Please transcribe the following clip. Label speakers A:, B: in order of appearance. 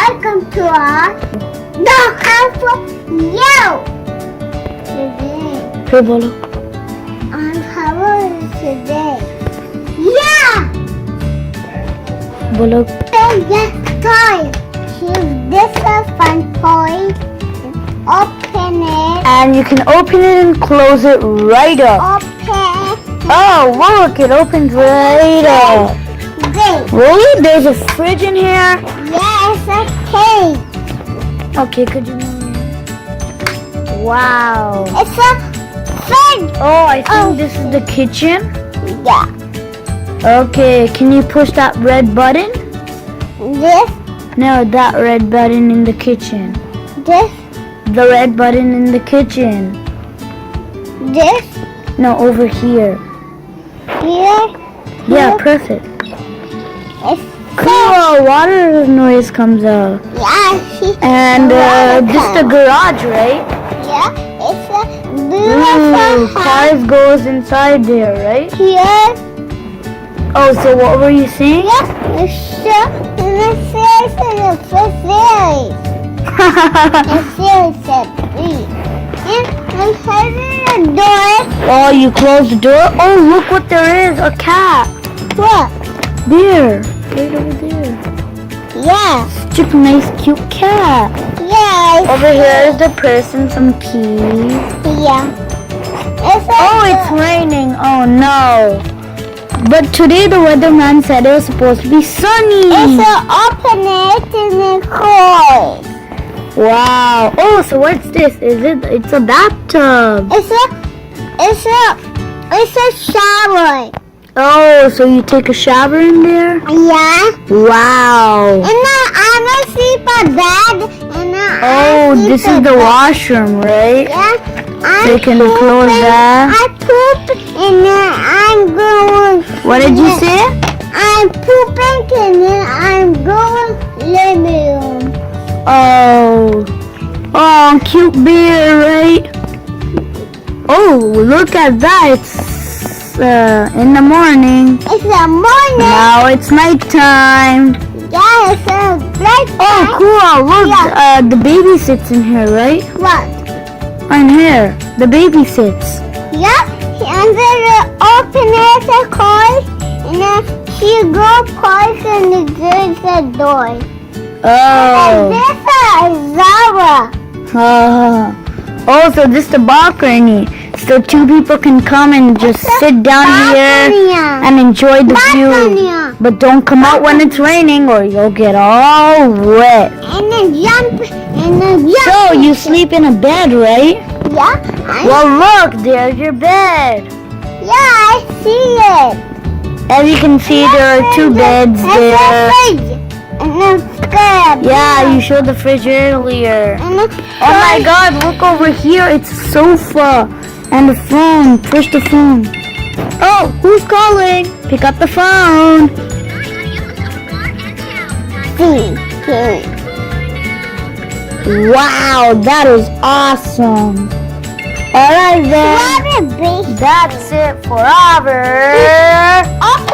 A: welcome to our The House for You. Today,
B: फिर बोलो.
A: on how is today? Yeah!
B: बोलो.
A: Yes, toy. This is a fun toy. Open it.
B: And you can open it and close it right up.
A: Open.
B: Oh, look, it opens right up.
A: Wait.
B: Really? There's a fridge in here?
A: Yes, a cake.
B: Okay, could you move? Wow.
A: It's a fridge.
B: Oh, I think this is the kitchen.
A: Yeah.
B: Okay, can you push that red button?
A: This,
B: No, that red button in the kitchen.
A: this,
B: The red button in the kitchen.
A: this,
B: No, over here.
A: here.
B: Yeah,
A: Here.
B: perfect.
A: It's
B: Cool, water noise comes out.
A: yeah,
B: And this is the garage, right?
A: yeah, it's a
B: Ooh,
A: beautiful house
B: cars goes inside there, right?
A: here.
B: Oh, so what were you saying?
A: Yeah, it's so the series and the series. The series at three. And I'm having a door.
B: Oh, you closed the door? Oh, look what there is, a cat.
A: What?
B: There, right over there.
A: Yeah,
B: Such a nice, cute cat.
A: yeah,
B: Over here is the purse and some keys.
A: yeah. It's a
B: Oh, it's raining. Oh, no. But today the weatherman said it was supposed to be sunny.
A: It's a open it and a close.
B: Wow. Oh, so what's this? It's a bathtub.
A: It's a shower.
B: Oh, so you take a shower in there?
A: Yeah.
B: Wow.
A: And I'm a sleep a bed. And
B: Oh, this is the washroom, right?
A: Yeah.
B: So you can close that.
A: I poop and then I'm going.
B: What did you say?
A: I'm pooping and then I'm going living room.
B: Oh, cute bear, right? Oh, look at that. It's in the morning.
A: It's a morning.
B: Now it's nighttime.
A: Yeah, it's a bright.
B: Oh, cool. Look,
A: Yeah.
B: the baby sits in here, right?
A: What?
B: In here. The baby sits.
A: Yeah. And then open it a close and then she go close and there's a door. And
B: Oh.
A: this is Zara.
B: Oh, so this is the balcony. So two people can come and just sit down here
A: Balcony.
B: and enjoy the view.
A: Balcony.
B: But don't come out when it's raining or you'll get all wet.
A: And then jump and then jump.
B: So you sleep in a bed, right?
A: Yeah.
B: Well, look, there's your bed.
A: Yeah, I see it.
B: As you can see, there are two beds
A: It's a
B: there.
A: fridge. And then scrub.
B: Yeah, you showed the fridge earlier.
A: And then
B: Oh my God, look over here. It's a sofa and a phone. Push the phone. Oh, who's calling? Pick up the phone.
A: see.
B: Wow, that is awesome. All right then.
A: What a big
B: That's it forever.
A: open